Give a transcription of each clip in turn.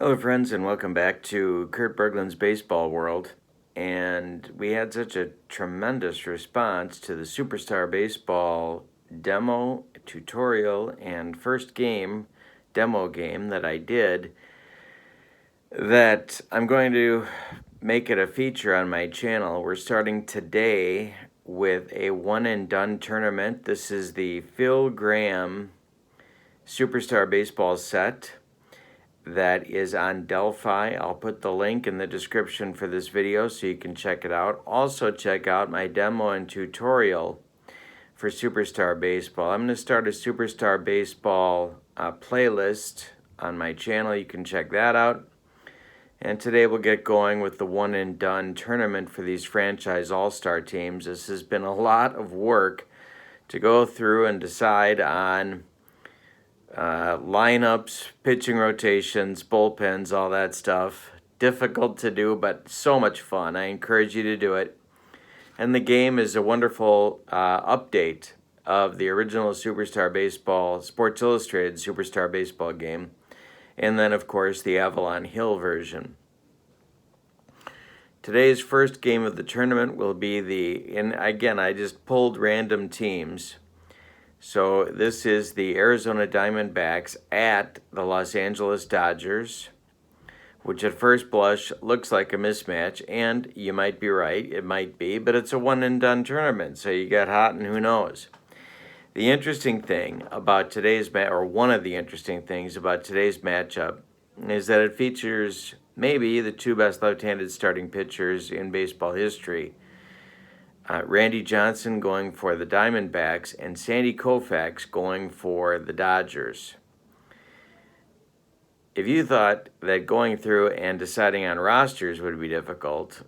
Hello, friends, and welcome back to Kurt Berglund's Baseball World. And we had such a tremendous response to the Superstar Baseball demo, tutorial, and first game, demo game that I did that I'm going to make it a feature on my channel. We're starting today with a one-and-done tournament. This is the Phil Graham Superstar Baseball set that is on Delphi. I'll put the link in the description for this video so you can check it out. Also check out my demo and tutorial for Superstar Baseball. I'm going to start a Superstar Baseball playlist on my channel. You can check that out. And today we'll get going with the one and done tournament for these franchise all-star teams. This has been a lot of work to go through and decide on lineups, pitching rotations, bullpens, all that stuff. Difficult to do, but so much fun. I encourage you to do it. And the game is a wonderful update of the original Superstar Baseball, Sports Illustrated Superstar Baseball game. And then, of course, the Avalon Hill version. Today's first game of the tournament will be and again, I just pulled random teams. So this is the Arizona Diamondbacks at the Los Angeles Dodgers, which at first blush looks like a mismatch, and you might be right, it might be, but it's a one-and-done tournament, so you get hot and who knows. The interesting thing about today's one of the interesting things about today's matchup is that it features maybe the two best left-handed starting pitchers in baseball history. Randy Johnson going for the Diamondbacks and Sandy Koufax going for the Dodgers. If you thought that going through and deciding on rosters would be difficult,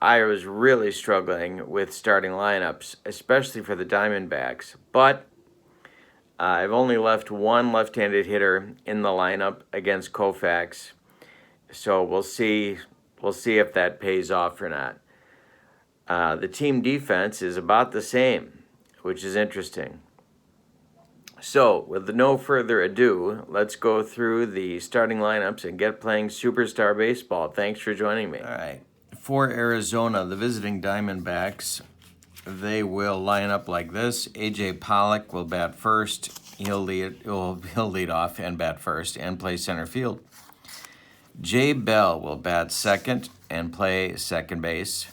I was really struggling with starting lineups, especially for the Diamondbacks. But I've only left one left-handed hitter in the lineup against Koufax, so we'll see if that pays off or not. The team defense is about the same, which is interesting. So, with no further ado, let's go through the starting lineups and get playing Superstar Baseball. Thanks for joining me. All right. For Arizona, the visiting Diamondbacks, they will line up like this. A.J. Pollock will bat first. He'll lead off and bat first and play center field. Jay Bell will bat second and play second base.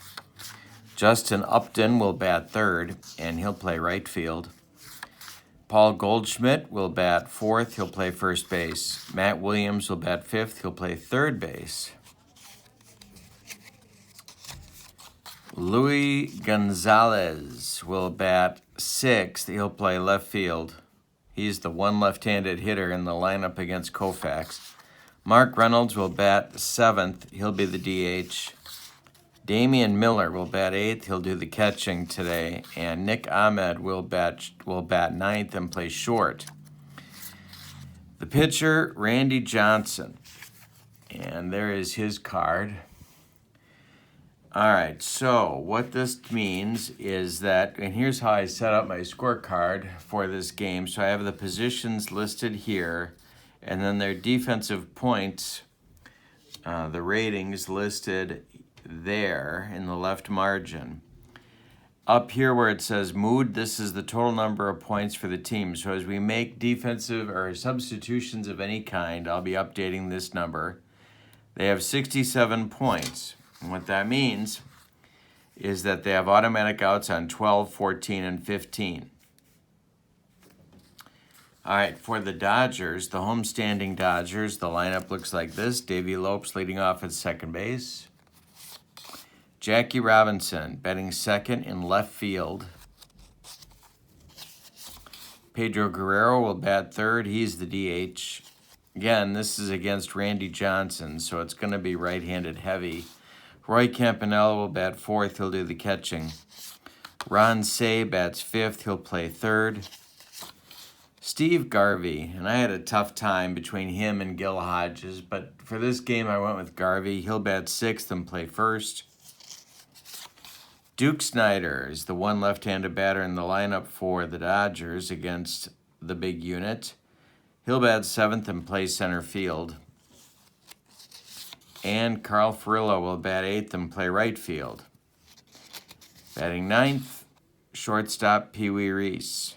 Justin Upton will bat third, and he'll play right field. Paul Goldschmidt will bat fourth. He'll play first base. Matt Williams will bat fifth. He'll play third base. Luis Gonzalez will bat sixth. He'll play left field. He's the one left-handed hitter in the lineup against Koufax. Mark Reynolds will bat seventh. He'll be the DH. Damian Miller will bat eighth. He'll do the catching today. And Nick Ahmed will bat ninth and play short. The pitcher, Randy Johnson. And there is his card. All right, so what this means is that, and here's how I set up my scorecard for this game. So I have the positions listed here, and then their defensive points, the ratings listed there in the left margin. Up here where it says mood, this is the total number of points for the team. So as we make defensive or substitutions of any kind, I'll be updating this number. They have 67 points. And what that means is that they have automatic outs on 12, 14, and 15. All right, for the Dodgers, the homestanding Dodgers, the lineup looks like this. Davey Lopes leading off at second base. Jackie Robinson batting second in left field. Pedro Guerrero will bat third. He's the DH. Again, this is against Randy Johnson, so it's going to be right-handed heavy. Roy Campanella will bat fourth. He'll do the catching. Ron Cey bats fifth. He'll play third. Steve Garvey, and I had a tough time between him and Gil Hodges, but for this game I went with Garvey. He'll bat sixth and play first. Duke Snider is the one left-handed batter in the lineup for the Dodgers against the big unit. He'll bat seventh and play center field. And Carl Furillo will bat 8th and play right field. Batting 9th, shortstop Pee Wee Reese.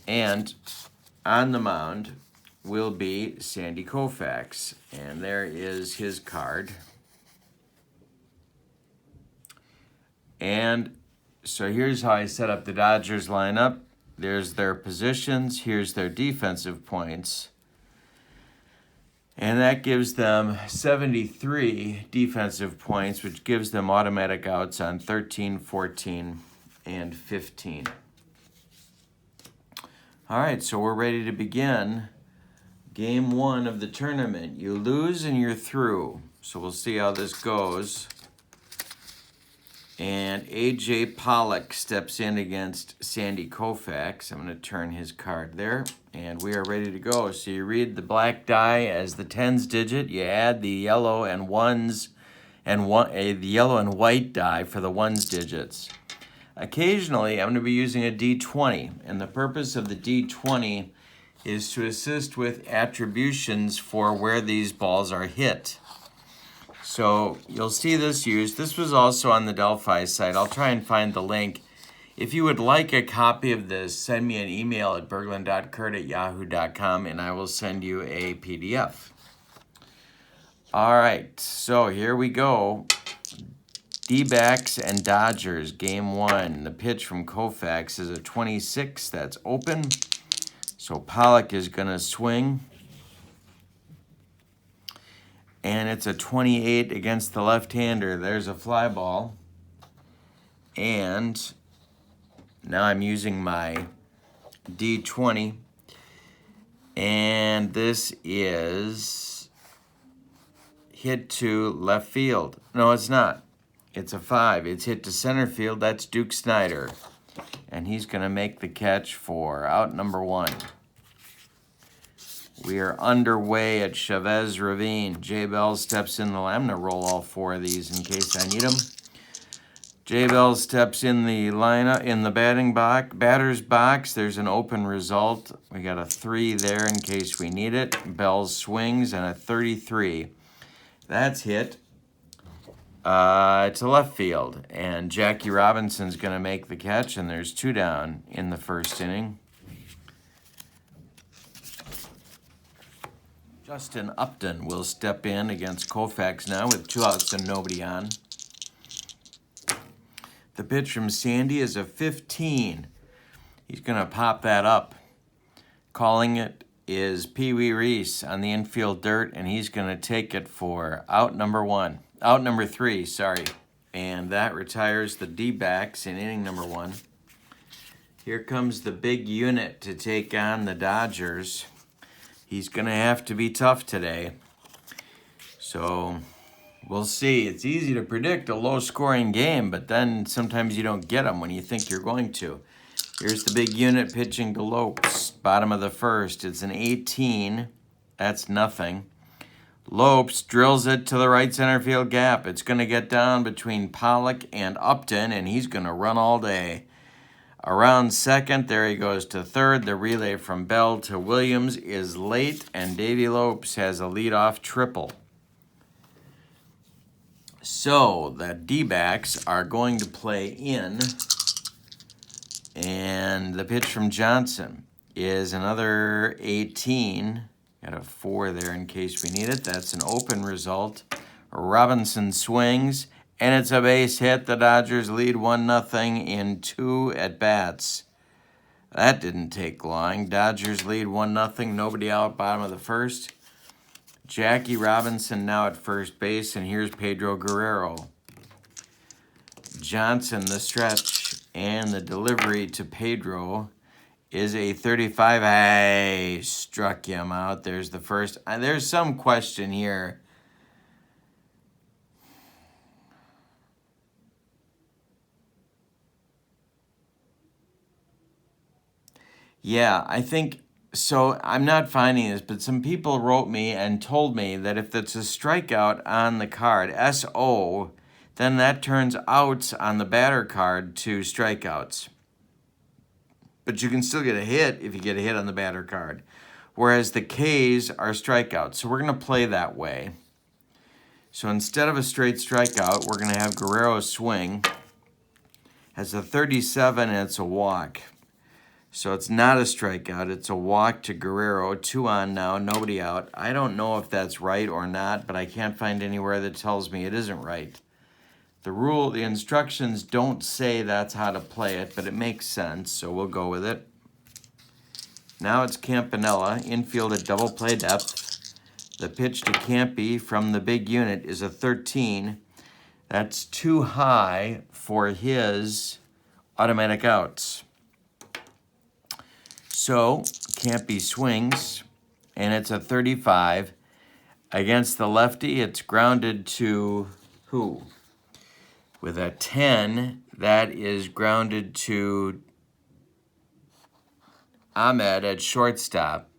And on the mound will be Sandy Koufax. And there is his card. And so here's how I set up the Dodgers lineup. There's their positions. Here's their defensive points. And that gives them 73 defensive points, which gives them automatic outs on 13, 14, and 15. All right, so we're ready to begin game 1 of the tournament. You lose and you're through. So we'll see how this goes. And A.J. Pollock steps in against Sandy Koufax. I'm going to turn his card there. And we are ready to go. So you read the black die as the tens digit. You add the yellow and ones and the yellow and white die for the ones digits. Occasionally, I'm going to be using a D20. And the purpose of the D20 is to assist with attributions for where these balls are hit. So you'll see this used. This was also on the Delphi site. I'll try and find the link. If you would like a copy of this, send me an email at berglund.kurt@yahoo.com and I will send you a PDF. All right, so here we go. D-backs and Dodgers, game 1. The pitch from Koufax is a 26. That's open. So Pollock is going to swing. And it's a 28 against the left-hander. There's a fly ball. And now I'm using my D20. And this is hit to left field. No, it's not. It's a 5. It's hit to center field. That's Duke Snyder. And he's going to make the catch for out number 1. We are underway at Chavez Ravine. Jay Bell steps in the line. I'm going to roll all 4 of these in case I need them. Jay Bell steps in the lineup in the batter's box. There's an open result. We got a 3 there in case we need it. Bell swings and a 33. That's hit to left field. And Jackie Robinson's going to make the catch, and there's 2 down in the first inning. Justin Upton will step in against Koufax now with 2 outs and nobody on. The pitch from Sandy is a 15. He's going to pop that up. Calling it is Pee Wee Reese on the infield dirt, and he's going to take it for out number 3, sorry. And that retires the D-backs in inning number 1. Here comes the big unit to take on the Dodgers. He's going to have to be tough today. So we'll see. It's easy to predict a low-scoring game, but then sometimes you don't get them when you think you're going to. Here's the big unit pitching to Lopes, bottom of the first. It's an 18. That's nothing. Lopes drills it to the right center field gap. It's going to get down between Pollock and Upton, and he's going to run all day. Around second, there he goes to third. The relay from Bell to Williams is late, and Davy Lopes has a leadoff triple. So the D-backs are going to play in, and the pitch from Johnson is another 18. Got a 4 there in case we need it. That's an open result. Robinson swings. And it's a base hit. The Dodgers lead 1-0 in 2 at-bats. That didn't take long. Dodgers lead 1-0. Nobody out, bottom of the first. Jackie Robinson now at first base, and here's Pedro Guerrero. Johnson, the stretch, and the delivery to Pedro is a 35. Hey, struck him out. There's the first. There's some question here. Yeah, I think, so I'm not finding this, but some people wrote me and told me that if it's a strikeout on the card, SO, then that turns outs on the batter card to strikeouts. But you can still get a hit if you get a hit on the batter card. whereas the Ks are strikeouts. So we're going to play that way. So instead of a straight strikeout, we're going to have Guerrero swing. Has a 37 and it's a walk. So it's not a strikeout. It's a walk to Guerrero. 2 on now, nobody out. I don't know if that's right or not, but I can't find anywhere that tells me it isn't right. The instructions don't say that's how to play it, but it makes sense, so we'll go with it. Now it's Campanella, infield at double play depth. The pitch to Campy from the big unit is a 13. That's too high for his automatic outs. So Campy swings, and it's a 35. Against the lefty, it's grounded to who? With a 10, that is grounded to Ahmed at shortstop.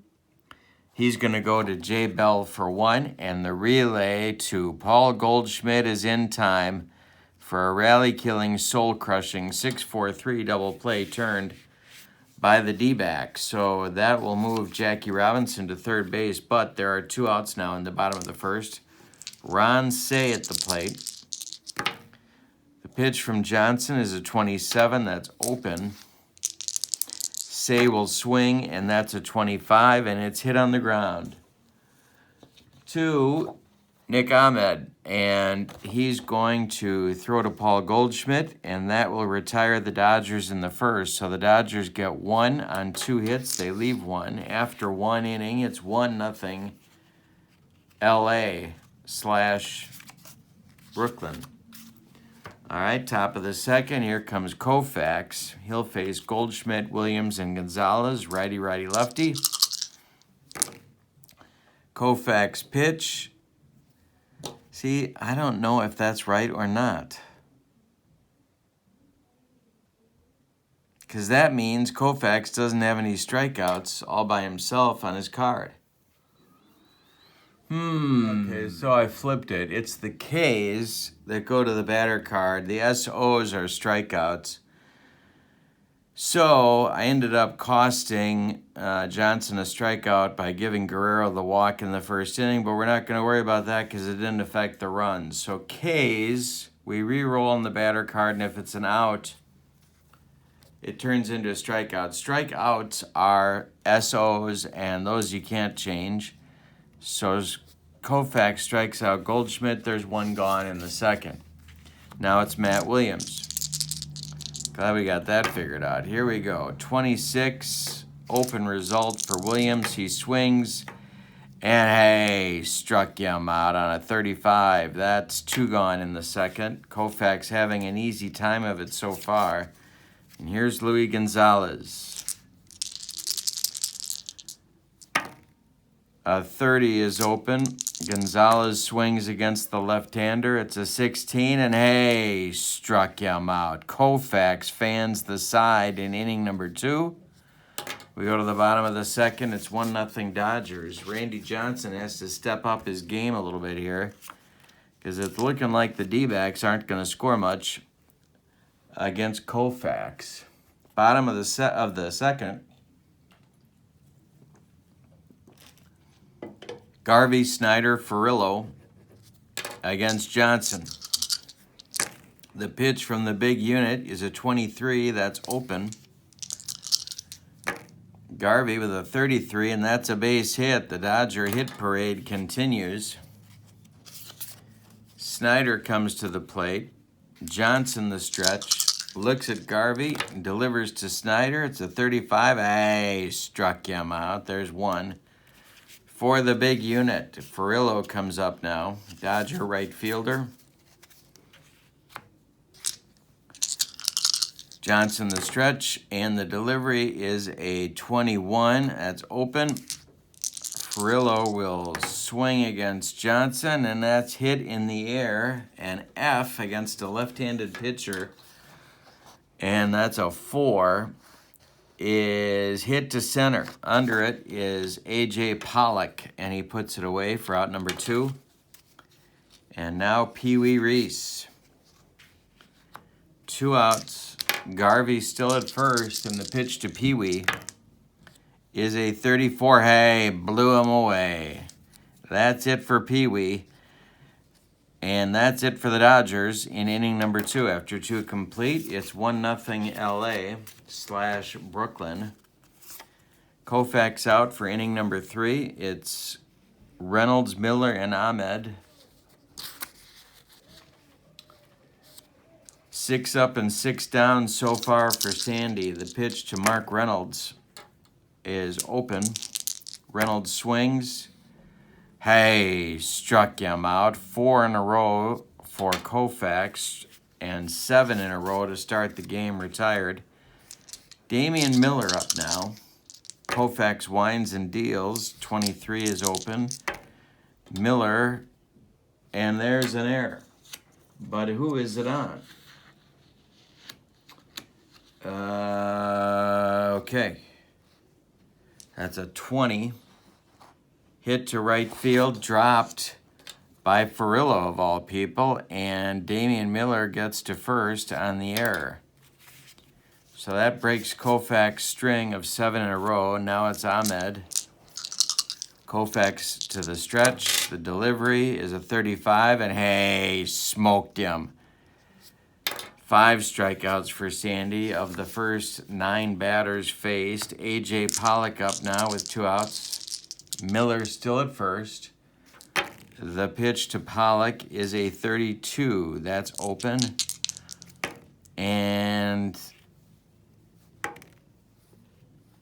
He's going to go to Jay Bell for 1, and the relay to Paul Goldschmidt is in time for a rally-killing, soul-crushing 6-4-3 double play turned by the D-back. So that will move Jackie Robinson to third base, but there are 2 outs now in the bottom of the first. Ron Say at the plate. The pitch from Johnson is a 27. That's open. Say will swing, and that's a 25, and it's hit on the ground. To Nick Ahmed, and he's going to throw to Paul Goldschmidt, and that will retire the Dodgers in the first. So the Dodgers get 1 on 2 hits. They leave 1. After 1 inning, it's 1-0 LA/Brooklyn. All right, top of the second, here comes Koufax. He'll face Goldschmidt, Williams, and Gonzalez, righty, righty, lefty. Koufax pitch. See, I don't know if that's right or not. Because that means Koufax doesn't have any strikeouts all by himself on his card. Okay, so I flipped it. It's the Ks that go to the batter card. The SOs are strikeouts. So I ended up costing Johnson a strikeout by giving Guerrero the walk in the first inning, but we're not going to worry about that because it didn't affect the runs. So Ks, we re-roll on the batter card, and if it's an out, it turns into a strikeout. Strikeouts are SOs, and those you can't change. So Koufax strikes out Goldschmidt. There's 1 gone in the second. Now it's Matt Williams. Glad we got that figured out. Here we go. 26, open result for Williams. He swings, and hey, struck him out on a 35. That's 2 gone in the second. Koufax having an easy time of it so far. And here's Luis Gonzalez. A 30 is open. Gonzalez swings against the left-hander. It's a 16, and hey, struck him out. Koufax fans the side in inning number 2. We go to the bottom of the second. It's 1-0 Dodgers. Randy Johnson has to step up his game a little bit here because it's looking like the D-backs aren't going to score much against Koufax. Bottom of the second. Garvey, Snyder, Furillo against Johnson. The pitch from the big unit is a 23. That's open. Garvey with a 33, and that's a base hit. The Dodger hit parade continues. Snyder comes to the plate. Johnson the stretch. Looks at Garvey, delivers to Snyder. It's a 35. Hey, struck him out. There's 1. For the big unit, Furillo comes up now. Dodger right fielder. Johnson the stretch, and the delivery is a 21. That's open. Furillo will swing against Johnson, and that's hit in the air. An F against a left-handed pitcher, and that's a 4. Is hit to center. Under it is A.J. Pollock, and he puts it away for out number 2. And now Pee Wee Reese. 2 outs. Garvey still at first, and the pitch to Pee Wee is a 34. Hey, blew him away. That's it for Pee Wee. And that's it for the Dodgers in inning number 2. After 2 complete, it's 1-0 LA/Brooklyn. Koufax out for inning number 3. It's Reynolds, Miller, and Ahmed. 6 up and 6 down so far for Sandy. The pitch to Mark Reynolds is open. Reynolds swings. Hey, struck him out. 4 in a row for Koufax and 7 in a row to start the game, retired. Damian Miller up now. Koufax winds and deals. 23 is open. Miller, and there's an error. But who is it on? Okay. That's a 20. Hit to right field, dropped by Furillo of all people, and Damian Miller gets to first on the error. So that breaks Koufax's string of 7 in a row. Now it's Ahmed. Koufax to the stretch. The delivery is a 35, and hey, smoked him. 5 strikeouts for Sandy of the first 9 batters faced. A.J. Pollock up now with 2 outs. Miller still at first. The pitch to Pollock is a 32. That's open. And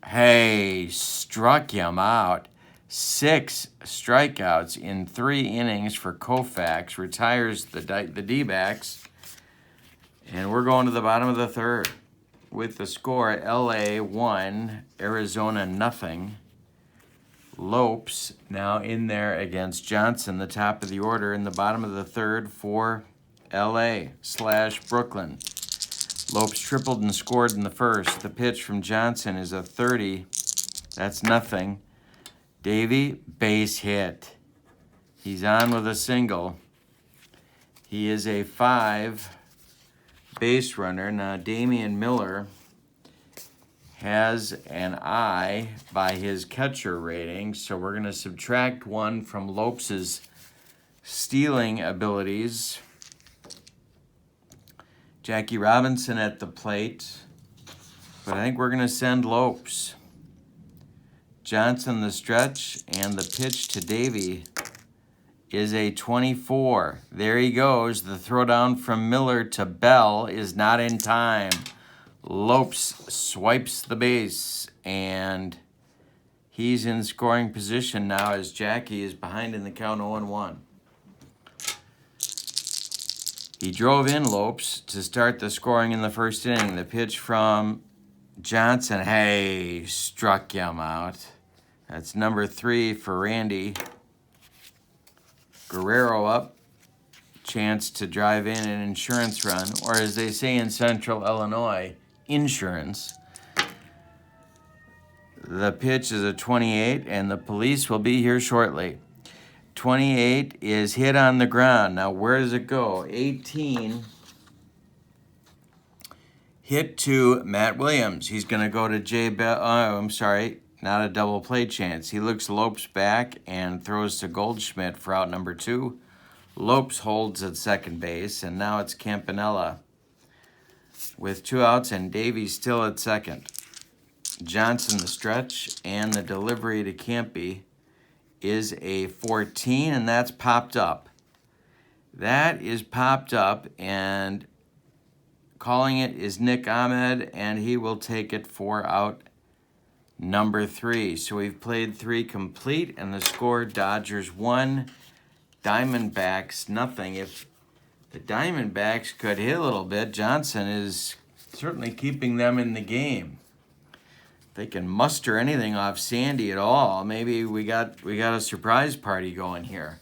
hey, struck him out. 6 strikeouts in 3 innings for Koufax. Retires the D-backs. And we're going to the bottom of the 3rd with the score LA 1, Arizona nothing. Lopes now in there against Johnson, the top of the order in the bottom of the 3rd for LA/Brooklyn. Lopes tripled and scored in the first. The pitch from Johnson is a 30. That's nothing. Davey, base hit. He's on with a single. He is a 5 base runner. Now Damian Miller has an I by his catcher rating, so we're going to subtract 1 from Lopes' stealing abilities. Jackie Robinson at the plate, but I think we're going to send Lopes. Johnson the stretch, and the pitch to Davey is a 24. There he goes. The throwdown from Miller to Bell is not in time. Lopes swipes the base, and he's in scoring position now as Jackie is behind in the count 0-1. He drove in Lopes to start the scoring in the first inning. The pitch from Johnson, hey, struck him out. That's number 3 for Randy. Guerrero up. Chance to drive in an insurance run, or as they say in Central Illinois, insurance. The pitch is a 28, and the police will be here shortly. 28 is hit on the ground. Now, where does it go? 18 hit to Matt Williams. He's going to go to Jay Bell. Oh, I'm sorry, not a double play chance. He looks Lopes back and throws to Goldschmidt for out number 2. Lopes holds at second base, and now it's Campanella with 2 outs, and Davies still at second. Johnson the stretch, and the delivery to Campy is a 14, and that's popped up. That is popped up, and calling it is Nick Ahmed, and he will take it for out number 3. So we've played 3 complete, and the score, Dodgers 1, Diamondbacks nothing. If the Diamondbacks could hit a little bit, Johnson is certainly keeping them in the game. If they can muster anything off Sandy at all, maybe we got a surprise party going here.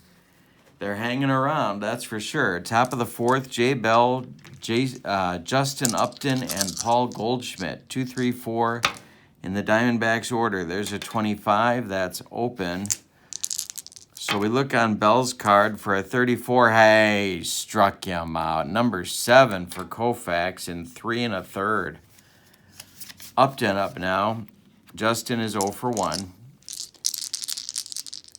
They're hanging around, that's for sure. Top of the 4th, Jay Bell, Justin Upton, and Paul Goldschmidt. 2, 3, 4 in the Diamondbacks order. There's a 25, that's open. So we look on Bell's card for a 34. Hey, struck him out. Number 7 for Koufax in 3 1/3. Upton up now. Justin is 0 for 1.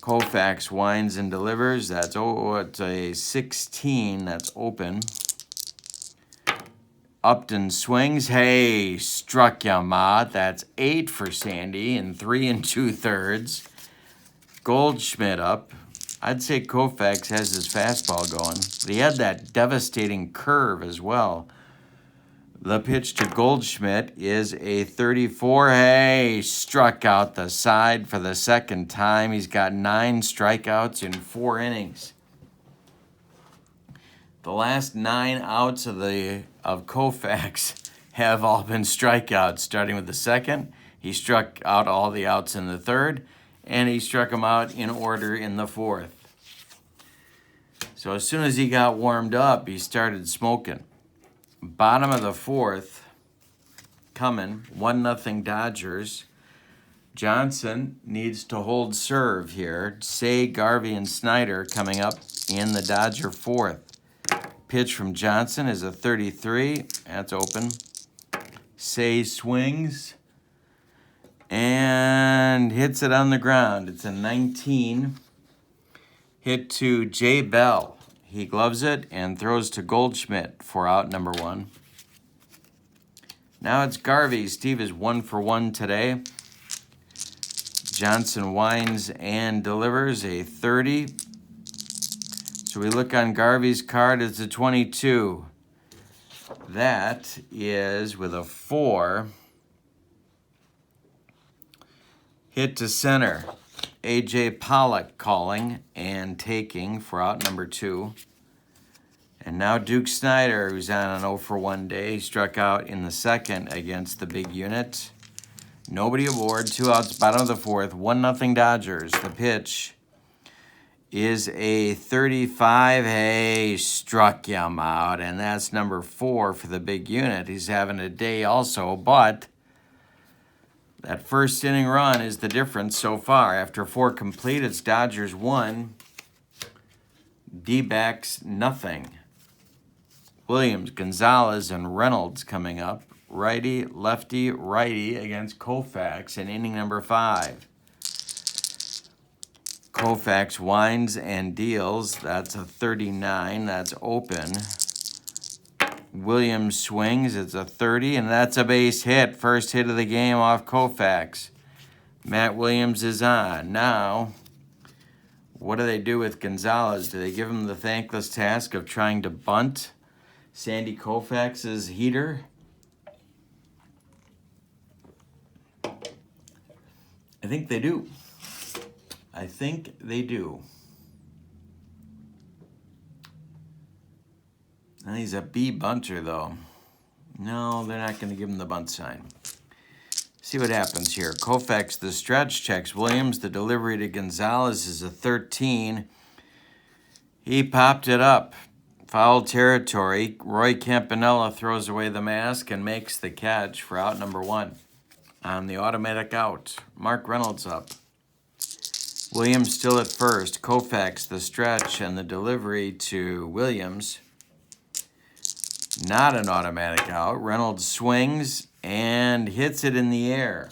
Koufax winds and delivers. That's it's a 16. That's open. Upton swings. Hey, struck him out. That's 8 for Sandy in 3 2/3. Goldschmidt up. I'd say Koufax has his fastball going. But he had that devastating curve as well. The pitch to Goldschmidt is a 34. Hey, struck out the side for the second time. He's got 9 strikeouts in 4 innings. The last 9 outs of Koufax have all been strikeouts, starting with the second. He struck out all the outs in the third, and he struck them out in order in the fourth. So as soon as he got warmed up, he started smoking. Bottom of the fourth, coming, 1-0 Dodgers. Johnson needs to hold serve here. Say, Garvey, and Snyder coming up in the Dodger fourth. Pitch from Johnson is a 33. That's open. Say swings and hits it on the ground. It's a 19. Hit to Jay Bell. He gloves it and throws to Goldschmidt for out number 1. Now it's Garvey. Steve is 1 for 1 today. Johnson winds and delivers a 30. So we look on Garvey's card, it's a 22. That is with a 4. Hit to center. A.J. Pollock calling and taking for out number 2. And now Duke Snyder, who's on an 0 for 1 day, struck out in the second against the big unit. Nobody aboard, 2 outs, bottom of the fourth, 1-0 Dodgers. The pitch is a 35. Hey, struck him out, and that's number 4 for the big unit. He's having a day also, but that first inning run is the difference so far. After 4 complete, it's Dodgers 1, D-backs nothing. Williams, Gonzalez, and Reynolds coming up. Righty, lefty, righty against Koufax in inning number 5. Koufax winds and deals. That's a 39. That's open. Williams swings. It's a 30, and that's a base hit. First hit of the game off Koufax. Matt Williams is on. Now, what do they do with Gonzalez? Do they give him the thankless task of trying to bunt Sandy Koufax's heater? I think they do. I think they do. And he's a B bunter, though. No, they're not going to give him the bunt sign. See what happens here. Koufax, the stretch, checks Williams. The delivery to Gonzalez is a 13. He popped it up. Foul territory. Roy Campanella throws away the mask and makes the catch for out number 1. On the automatic out. Mark Reynolds up. Williams still at first. Koufax, the stretch, and the delivery to Williams. Not an automatic out. Reynolds swings and hits it in the air.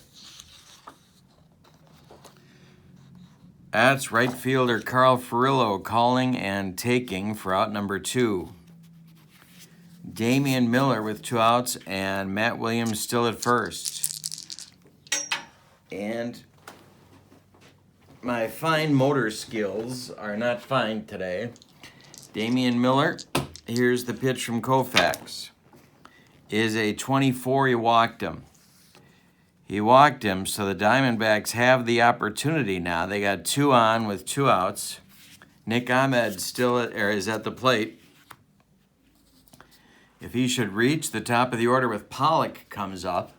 That's right fielder Carl Furillo calling and taking for out number 2. Damian Miller with 2 outs and Matt Williams still at first. And my fine motor skills are not fine today. Damian Miller, here's the pitch from Koufax. Is a 24. He walked him. So the Diamondbacks have the opportunity now. They got 2 on with 2 outs. Nick Ahmed is at the plate. If he should reach, the top of the order with Pollock comes up.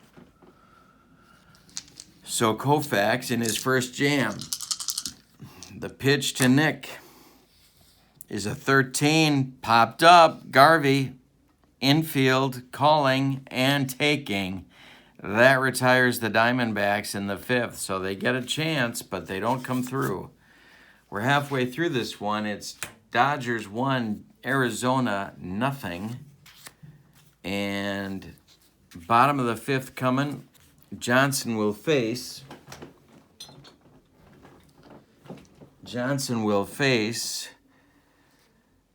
So Koufax in his first jam. The pitch to Nick is a 13. Popped up. Garvey, infield, calling and taking. That retires the Diamondbacks in the 5th. So they get a chance, but they don't come through. We're halfway through this one. It's Dodgers 1, Arizona nothing. And bottom of the 5th coming. Johnson will face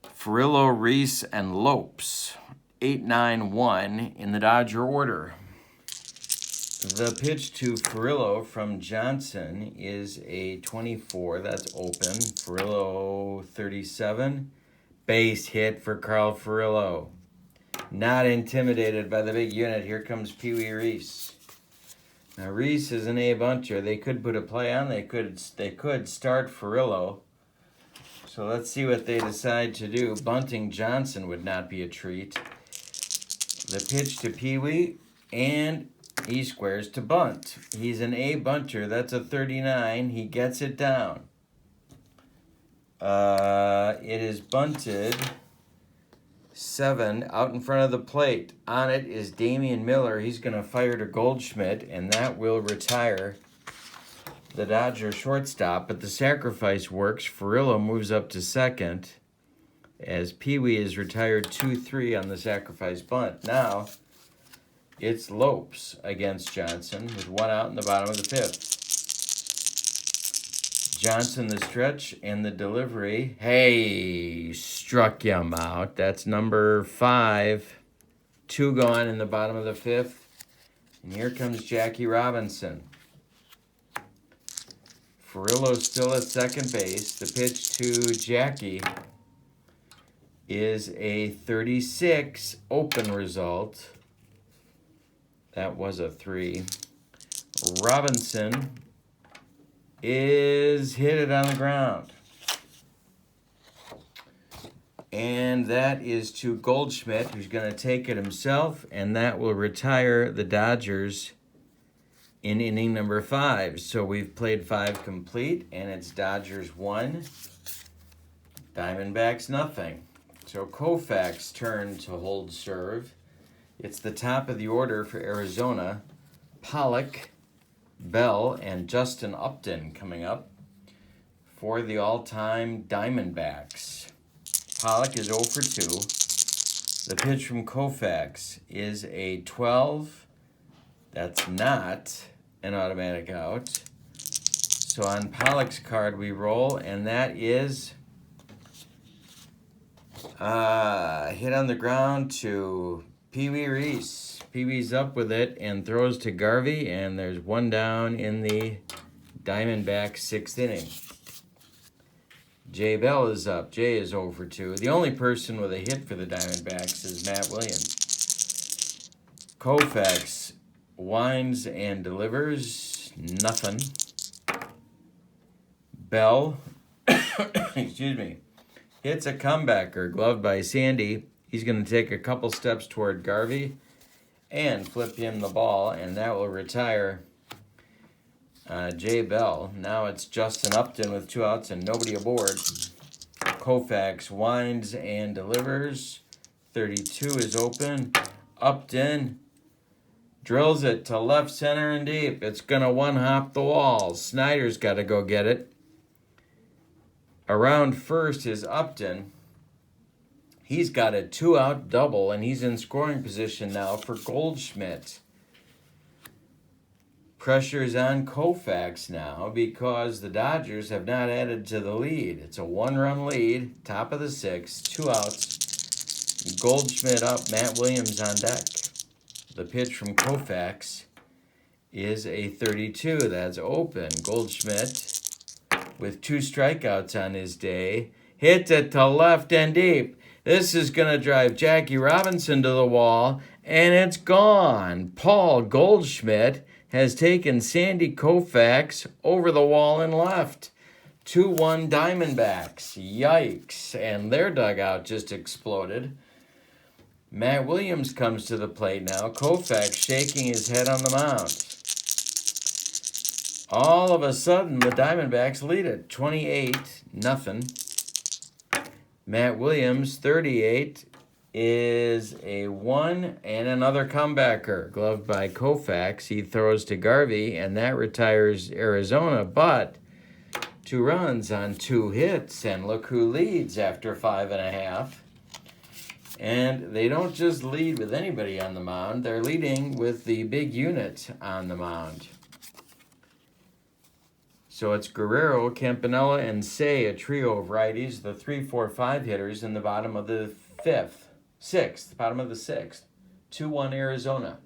Furillo, Reese, and Lopes. 8-9-1 in the Dodger order. The pitch to Furillo from Johnson is a 24. That's open. Furillo 37. Base hit for Carl Furillo. Not intimidated by the big unit. Here comes Pee Wee Reese. Now Reese is an A bunter. They could put a play on. They could start Furillo. So let's see what they decide to do. Bunting Johnson would not be a treat. The pitch to Pee Wee, and he squares to bunt. He's an A bunter. That's a 39. He gets it down. It is bunted 7 out in front of the plate. On it is Damian Miller. He's going to fire to Goldschmidt, and that will retire the Dodger shortstop. But the sacrifice works. Furillo moves up to second as Pee Wee is retired 2-3 on the sacrifice bunt. Now it's Lopes against Johnson with 1 out in the bottom of the 5th. Johnson the stretch and the delivery. Hey, struck him out. That's number 5. 2 gone in the bottom of the 5th. And here comes Jackie Robinson. Furillo still at second base. The pitch to Jackie is a 36 open result. That was a 3. Robinson is hit it on the ground. And that is to Goldschmidt, who's going to take it himself, and that will retire the Dodgers in inning number 5. So we've played 5 complete, and it's Dodgers 1, Diamondbacks nothing. So Koufax turn to hold serve. It's the top of the order for Arizona. Pollock, Bell, and Justin Upton coming up for the all-time Diamondbacks. Pollock is 0 for 2. The pitch from Koufax is a 12. That's not an automatic out. So on Pollock's card we roll, and that is hit on the ground to Pee Wee Reese. Pee Wee's up with it and throws to Garvey, and there's 1 down in the Diamondbacks 6th inning. Jay Bell is up. Jay is 0 for 2. The only person with a hit for the Diamondbacks is Matt Williams. Koufax winds and delivers. Nothing. Bell, excuse me, hits a comebacker, gloved by Sandy. He's going to take a couple steps toward Garvey and flip him the ball, and that will retire Jay Bell. Now it's Justin Upton with 2 outs and nobody aboard. Koufax winds and delivers. 32 is open. Upton drills it to left center and deep. It's going to one-hop the wall. Snyder's got to go get it. Around first is Upton. He's got a 2-out double, and he's in scoring position now for Goldschmidt. Pressure is on Koufax now because the Dodgers have not added to the lead. It's a 1-run lead, top of the 6th, 2 outs. Goldschmidt up, Matt Williams on deck. The pitch from Koufax is a 32. That's open. Goldschmidt, with 2 strikeouts on his day, hits it to left and deep. This is going to drive Jackie Robinson to the wall, and it's gone. Paul Goldschmidt has taken Sandy Koufax over the wall and left. 2-1 Diamondbacks. Yikes. And their dugout just exploded. Matt Williams comes to the plate now. Koufax shaking his head on the mound. All of a sudden, the Diamondbacks lead it 28-0. Matt Williams, 38, is a 1 and another comebacker. Gloved by Koufax. He throws to Garvey, and that retires Arizona. But 2 runs on 2 hits, and look who leads after 5.5. And they don't just lead with anybody on the mound. They're leading with the big unit on the mound. So it's Guerrero, Campanella, and Say, a trio of righties, the 3-4-5 hitters in the bottom of the bottom of the sixth. 2-1 Arizona.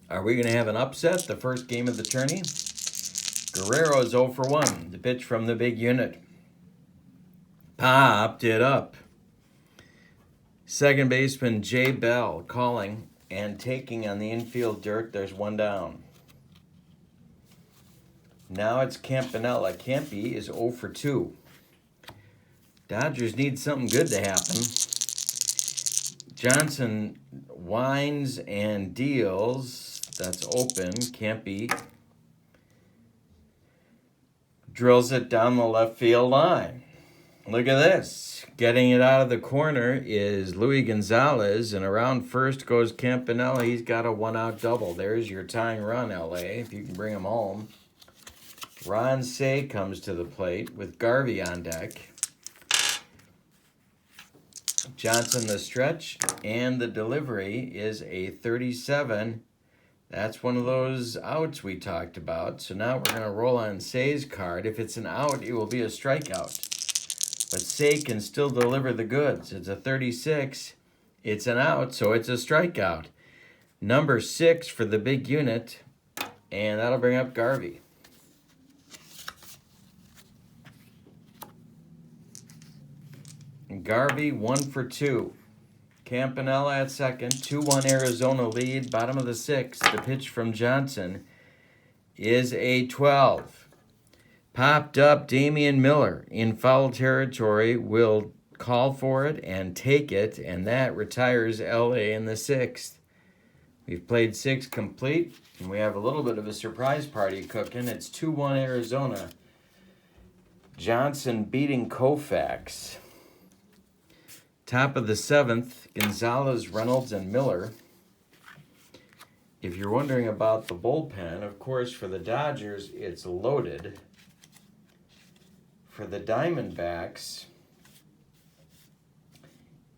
Are we going to have an upset? The first game of the tourney? Guerrero is 0 for 1. The pitch from the big unit. Popped it up. Second baseman Jay Bell calling and taking on the infield dirt. There's one down. Now it's Campanella. Campy is 0 for 2. Dodgers need something good to happen. Johnson winds and deals. That's open. Campy drills it down the left field line. Look at this. Getting it out of the corner is Luis Gonzalez, and around first goes Campanella. He's got a one-out double. There's your tying run, LA, if you can bring him home. Ron Say comes to the plate with Garvey on deck. Johnson the stretch, and the delivery is a 37. That's one of those outs we talked about. So now we're going to roll on Say's card. If it's an out, it will be a strikeout. But Say can still deliver the goods. It's a 36. It's an out, so it's a strikeout. Number 6 for the big unit, and that'll bring up Garvey. Garvey 1 for 2. Campanella at second. 2-1 Arizona lead. Bottom of the sixth. The pitch from Johnson is a 12. Popped up Damian Miller in foul territory. Will call for it and take it, and that retires LA in the sixth. We've played 6 complete, and we have a little bit of a surprise party cooking. It's 2-1 Arizona. Johnson beating Koufax. Top of the 7th, Gonzalez, Reynolds, and Miller. If you're wondering about the bullpen, of course, for the Dodgers, it's loaded. For the Diamondbacks,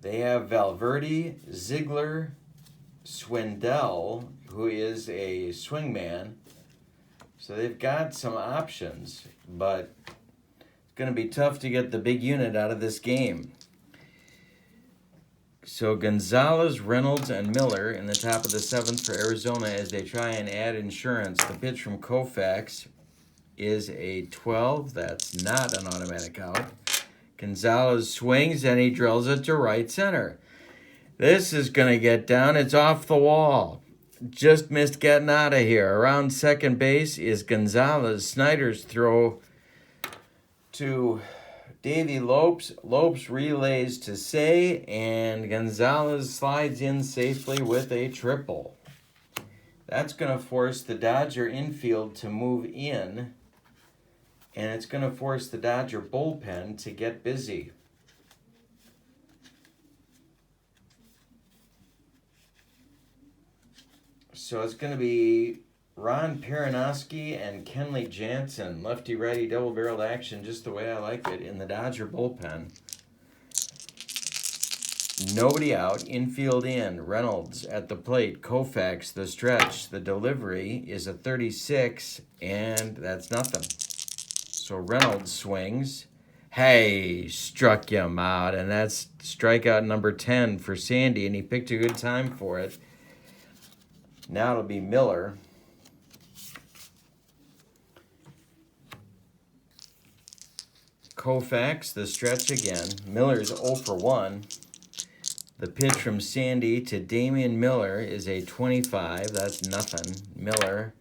they have Valverde, Ziegler, Swindell, who is a swingman. So they've got some options, but it's going to be tough to get the big unit out of this game. So Gonzalez, Reynolds, and Miller in the top of the 7th for Arizona as they try and add insurance. The pitch from Koufax is a 12. That's not an automatic out. Gonzalez swings and he drills it to right center. This is going to get down. It's off the wall. Just missed getting out of here. Around second base is Gonzalez. Snyder's throw to Davey Lopes. Lopes relays to Say, and Gonzalez slides in safely with a triple. That's going to force the Dodger infield to move in, and it's going to force the Dodger bullpen to get busy. So it's going to be Ron Peronowski and Kenley Jansen, lefty-righty double-barreled action, just the way I like it, in the Dodger bullpen. Nobody out, infield in, Reynolds at the plate, Koufax the stretch. The delivery is a 36, and that's nothing. So Reynolds swings. Hey, struck him out, and that's strikeout number 10 for Sandy, and he picked a good time for it. Now it'll be Miller. Koufax, the stretch again. Miller's 0 for 1. The pitch from Sandy to Damian Miller is a 25. That's nothing. Miller,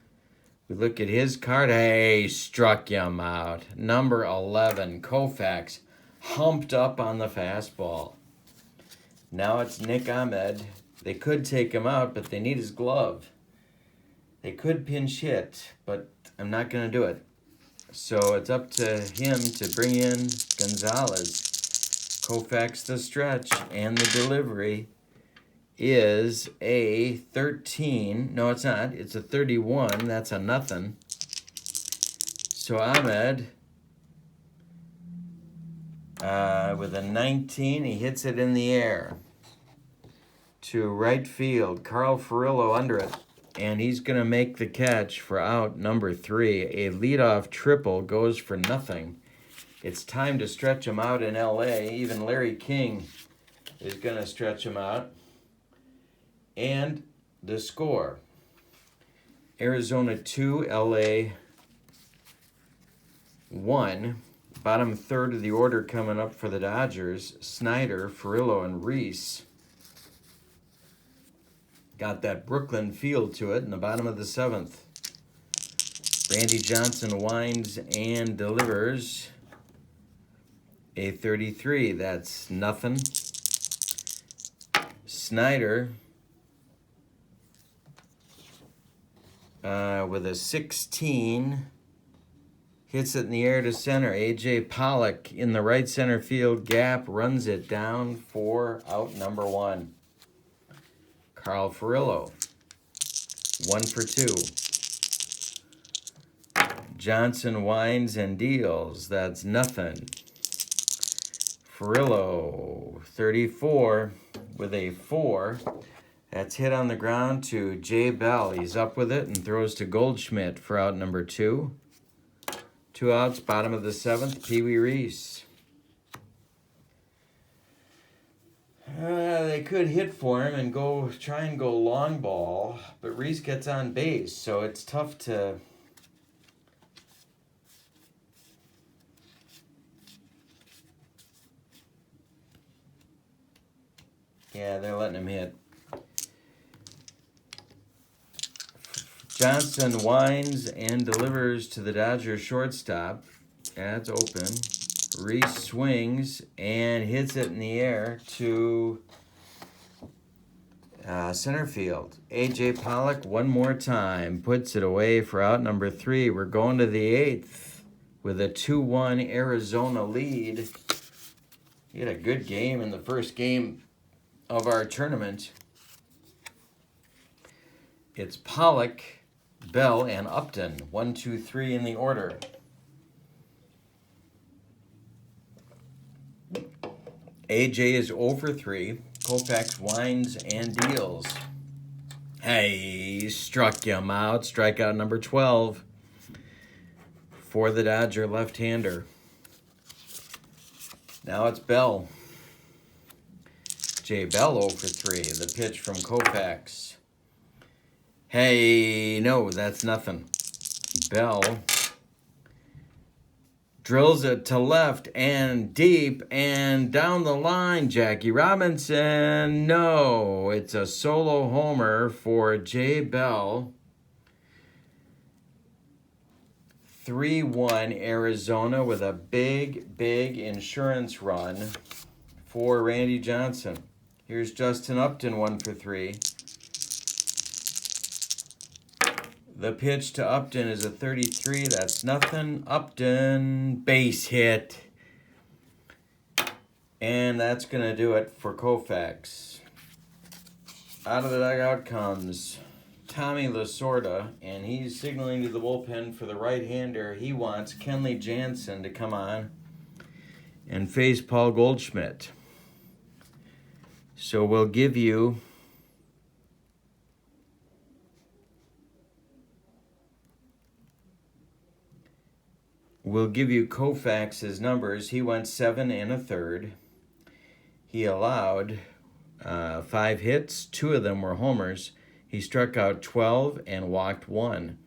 we look at his card. Hey, struck him out. Number 11, Koufax, humped up on the fastball. Now it's Nick Ahmed. They could take him out, but they need his glove. They could pinch hit, but I'm not going to do it. So it's up to him to bring in Gonzalez. Koufax the stretch, and the delivery is a 13. No, it's not. It's a 31. That's a nothing. So Ahmed With a 19, he hits it in the air to right field. Carl Furillo under it, and he's going to make the catch for out number 3. A leadoff triple goes for nothing. It's time to stretch him out in L.A. Even Larry King is going to stretch him out. And the score: Arizona 2, L.A. 1. Bottom third of the order coming up for the Dodgers. Snyder, Furillo, and Reese. Got that Brooklyn feel to it in the bottom of the 7th. Randy Johnson winds and delivers a 33. That's nothing. Snyder with a 16. Hits it in the air to center. A.J. Pollock in the right center field gap runs it down for out number 1. Carl Furillo, 1 for 2. Johnson winds and deals. That's nothing. Furillo, 34 with a 4. That's hit on the ground to Jay Bell. He's up with it and throws to Goldschmidt for out number 2. 2 outs, bottom of the 7th, Pee Wee Reese. They could hit for him and try and go long ball, but Reese gets on base, so it's tough to... Yeah, they're letting him hit. Johnson winds and delivers to the Dodgers shortstop. That's open. Reese swings and hits it in the air to center field. A.J. Pollock one more time puts it away for out number 3. We're going to the 8th with a 2-1 Arizona lead. He had a good game in the first game of our tournament. It's Pollock, Bell, and Upton. 1, 2, 3 in the order. AJ is 0 for 3. Koufax winds and deals. Hey, he struck him out. Strikeout number 12 for the Dodger left-hander. Now it's Bell. Jay Bell 0 for 3. The pitch from Koufax. Hey, no, that's nothing. Bell drills it to left and deep and down the line. Jackie Robinson. No, it's a solo homer for Jay Bell. 3-1 Arizona with a big, big insurance run for Randy Johnson. Here's Justin Upton 1 for 3. The pitch to Upton is a 33. That's nothing. Upton, base hit. And that's going to do it for Koufax. Out of the dugout comes Tommy Lasorda, and he's signaling to the bullpen for the right-hander. He wants Kenley Jansen to come on and face Paul Goldschmidt. So we'll give you Koufax's numbers. He went 7 1/3. He allowed 5 hits. 2 of them were homers. He struck out 12 and walked 1.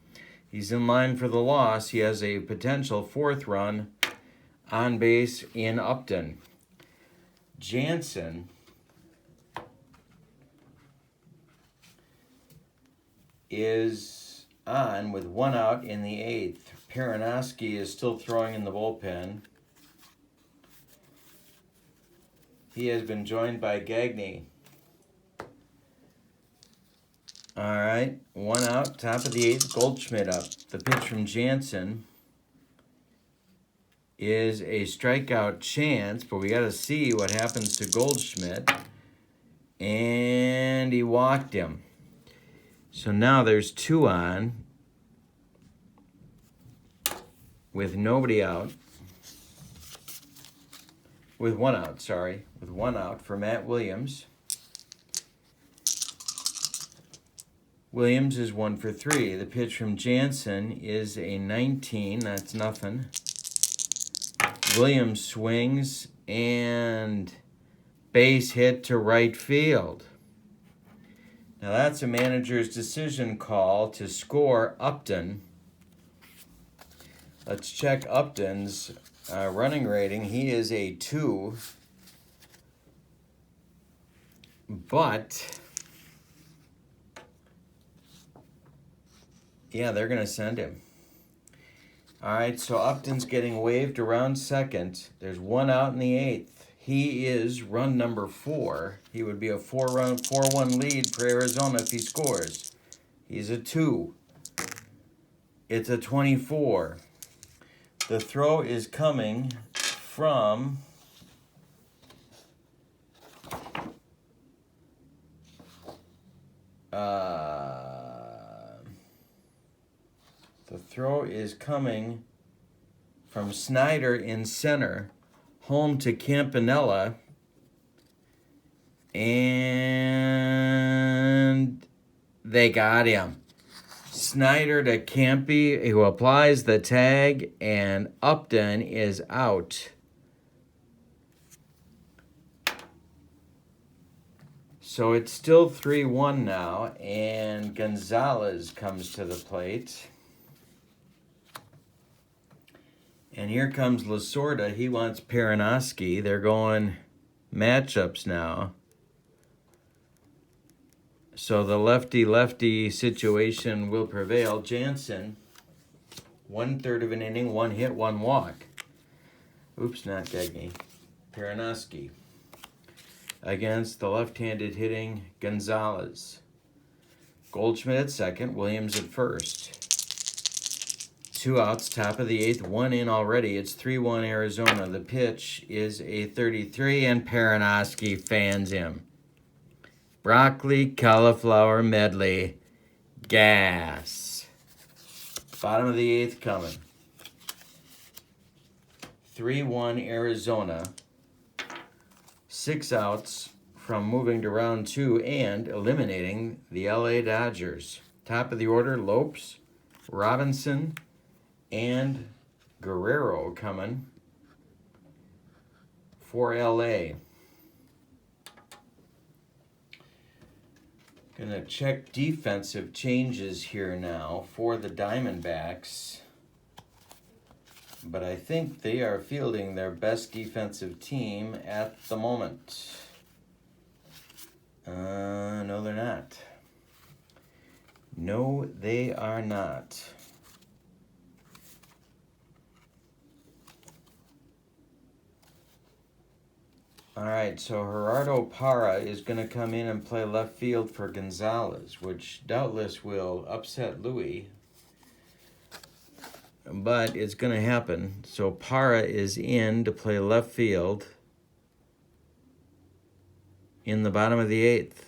He's in line for the loss. He has a potential 4th run on base in Upton. Jansen is on with 1 out in the 8th. Peronowski is still throwing in the bullpen. He has been joined by Gagne. All right, 1 out, top of the 8th, Goldschmidt up. The pitch from Jansen is a strikeout chance, but we got to see what happens to Goldschmidt. And he walked him. So now there's 2 on with nobody out. with 1 out, sorry. With 1 out for Matt Williams. Williams is 1 for 3. The pitch from Jansen is a 19. That's nothing. Williams swings and base hit to right field. Now that's a manager's decision call to score Upton. Let's check Upton's running rating. He is a 2. But yeah, they're going to send him. All right, so Upton's getting waved around second. There's 1 out in the 8th. He is run number 4. He would be a 4-1 lead for Arizona if he scores. He's a 2. It's a 24. The throw is coming from Snyder in center, home to Campanella, and they got him. Snyder to Campy, who applies the tag, and Upton is out. So it's still 3-1 now, and Gonzalez comes to the plate. And here comes Lasorda. He wants Perinoski. They're going matchups now. So the lefty-lefty situation will prevail. Jansen, 1/3 of an inning, 1 hit, 1 walk. Oops, not Degny. Perinoski against the left-handed hitting Gonzalez. Goldschmidt at second, Williams at first. 2 outs, top of the 8th, 1 in already. It's 3-1 Arizona. The pitch is a 33, and Perinoski fans him. Broccoli, cauliflower medley, gas. Bottom of the 8th coming. 3-1 Arizona. 6 outs from moving to round 2 and eliminating the LA Dodgers. Top of the order, Lopes, Robinson, and Guerrero coming for LA. Gonna check defensive changes here now for the Diamondbacks. But I think they are fielding their best defensive team at the moment. No, they're not. No, they are not. All right, so Gerardo Parra is going to come in and play left field for Gonzalez, which doubtless will upset Louis. But it's going to happen. So Parra is in to play left field in the bottom of the 8th.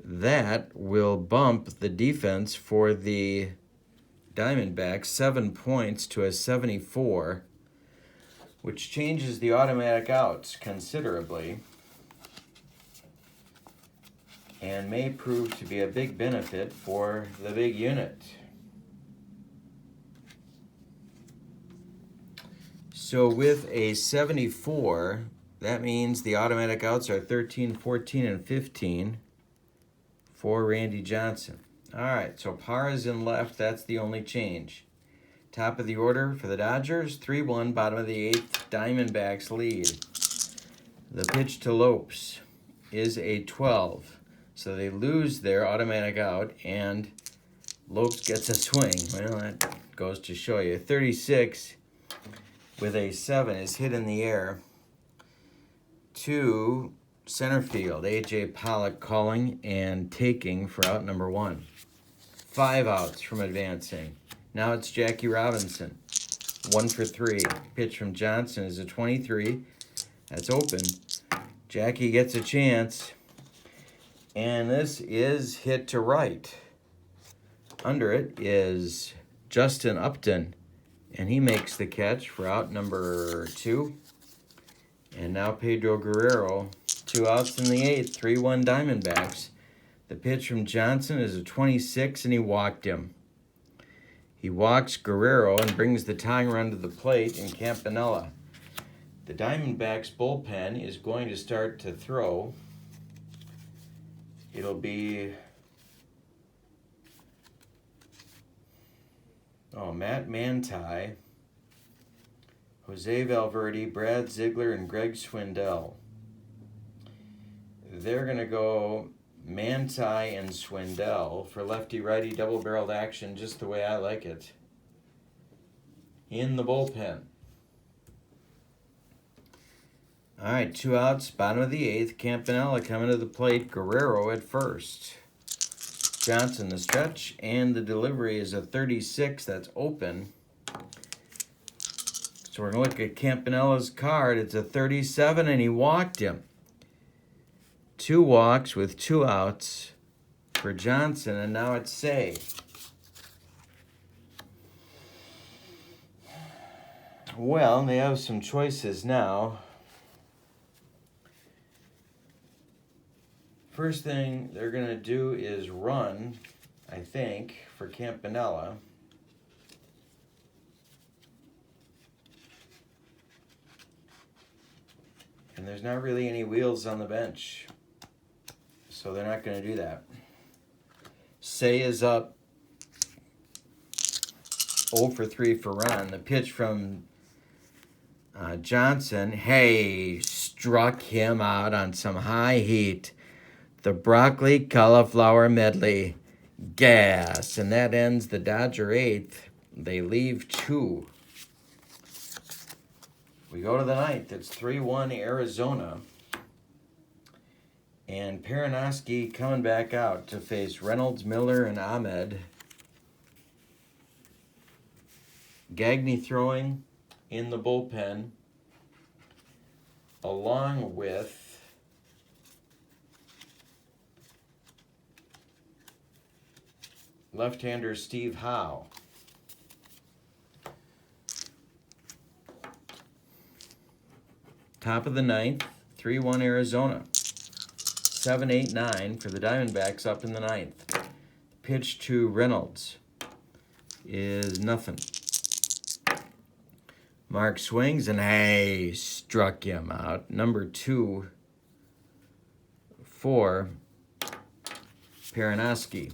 That will bump the defense for the Diamondbacks 7 points to a 74, which changes the automatic outs considerably and may prove to be a big benefit for the big unit. So with a 74, that means the automatic outs are 13, 14, and 15 for Randy Johnson. All right, so Parra's in left. That's the only change. Top of the order for the Dodgers, 3-1, bottom of the 8th, Diamondbacks lead. The pitch to Lopes is a 12. So they lose their automatic out, and Lopes gets a swing. Well, that goes to show you. 36 with a 7 is hit in the air to center field. A.J. Pollock calling and taking for out number 1. 5 outs from advancing. Now it's Jackie Robinson. 1 for 3. Pitch from Johnson is a 23. That's open. Jackie gets a chance. And this is hit to right. Under it is Justin Upton. And he makes the catch for out number 2. And now Pedro Guerrero, 2 outs in the 8th, 3-1 Diamondbacks. The pitch from Johnson is a 26, and he walked him. He walks Guerrero and brings the tying run to the plate in Campanella. The Diamondbacks bullpen is going to start to throw. It'll be Matt Manti, Jose Valverde, Brad Ziegler, and Greg Swindell. They're going to go Manti and Swindell for lefty-righty double-barreled action, just the way I like it, in the bullpen. All right, 2 outs, bottom of the 8th. Campanella coming to the plate. Guerrero at first. Johnson the stretch, and the delivery is a 36 that's open. So we're going to look at Campanella's card. It's a 37, and he walked him. 2 walks with 2 outs for Johnson, and now it's Say. Well, they have some choices now. First thing they're going to do is run, I think, for Campanella. And there's not really any wheels on the bench, so they're not going to do that. Say is up 0 for 3 for run. The pitch from Johnson, struck him out on some high heat. The broccoli cauliflower medley, gas, and that ends the Dodger 8th. They leave 2. We go to the 9th. It's 3-1 Arizona. And Perinoski coming back out to face Reynolds, Miller, and Ahmed. Gagne throwing in the bullpen, along with left-hander Steve Howe. Top of the 9th, 3-1 Arizona. 7, 8, 9 for the Diamondbacks up in the 9th. Pitch to Reynolds is nothing. Mark swings and struck him out. Number 2 for Perinoski.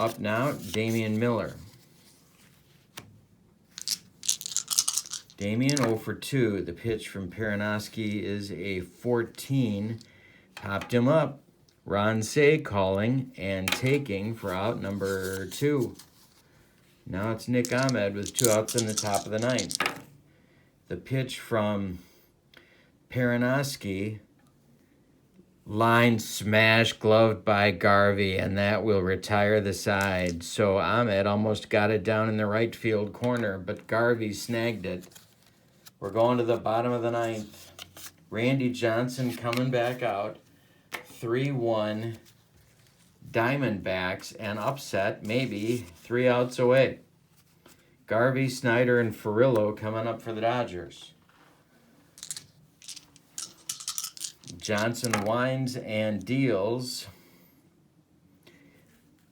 Up now, Damian Miller. Damian 0 for 2. The pitch from Perinoski is a 14. Popped him up. Ron Say calling and taking for out number 2. Now it's Nick Ahmed with 2 outs in the top of the 9th. The pitch from Perinoski, line smash gloved by Garvey, and that will retire the side. So Ahmed almost got it down in the right field corner, but Garvey snagged it. We're going to the bottom of the 9th. Randy Johnson coming back out. 3-1 Diamondbacks, and upset, maybe 3 outs away. Garvey, Snyder, and Furillo coming up for the Dodgers. Johnson winds and deals.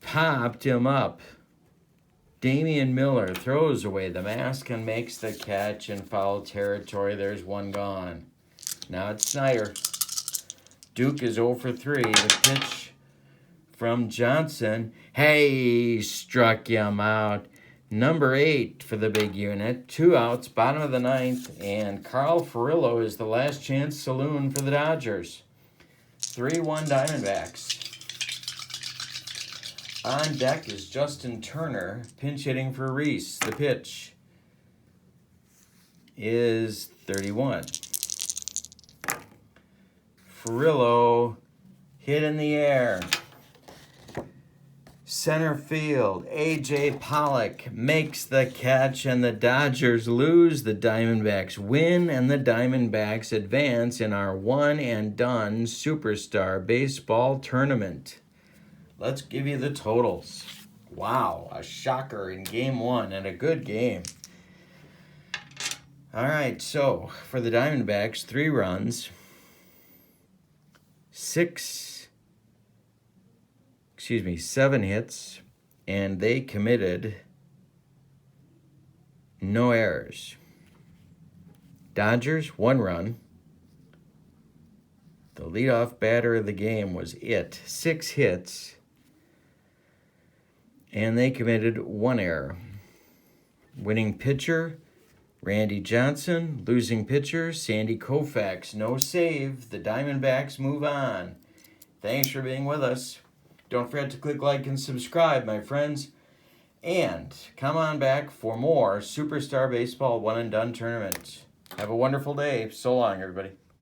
Popped him up. Damian Miller throws away the mask and makes the catch in foul territory. There's one gone. Now it's Snyder. Duke is 0 for 3. The pitch from Johnson. Struck him out. Number 8 for the big unit. 2 outs, bottom of the 9th. And Carl Furillo is the last chance saloon for the Dodgers. 3-1 Diamondbacks. On deck is Justin Turner, pinch hitting for Reese. The pitch is 31. Furillo hit in the air. Center field, A.J. Pollock makes the catch, and the Dodgers lose. The Diamondbacks win, and the Diamondbacks advance in our one-and-done Superstar Baseball Tournament. Let's give you the totals. Wow, a shocker in Game 1 and a good game. All right, so for the Diamondbacks, 3 runs, 7 hits, and they committed no errors. Dodgers, 1 run. The leadoff batter of the game was 6 hits, and they committed 1 error. Winning pitcher, R.Johnson. Losing pitcher, Sandy Koufax. No save. The Diamondbacks move on. Thanks for being with us. Don't forget to click like and subscribe, my friends. And come on back for more Superstar Baseball one and done tournaments. Have a wonderful day. So long, everybody.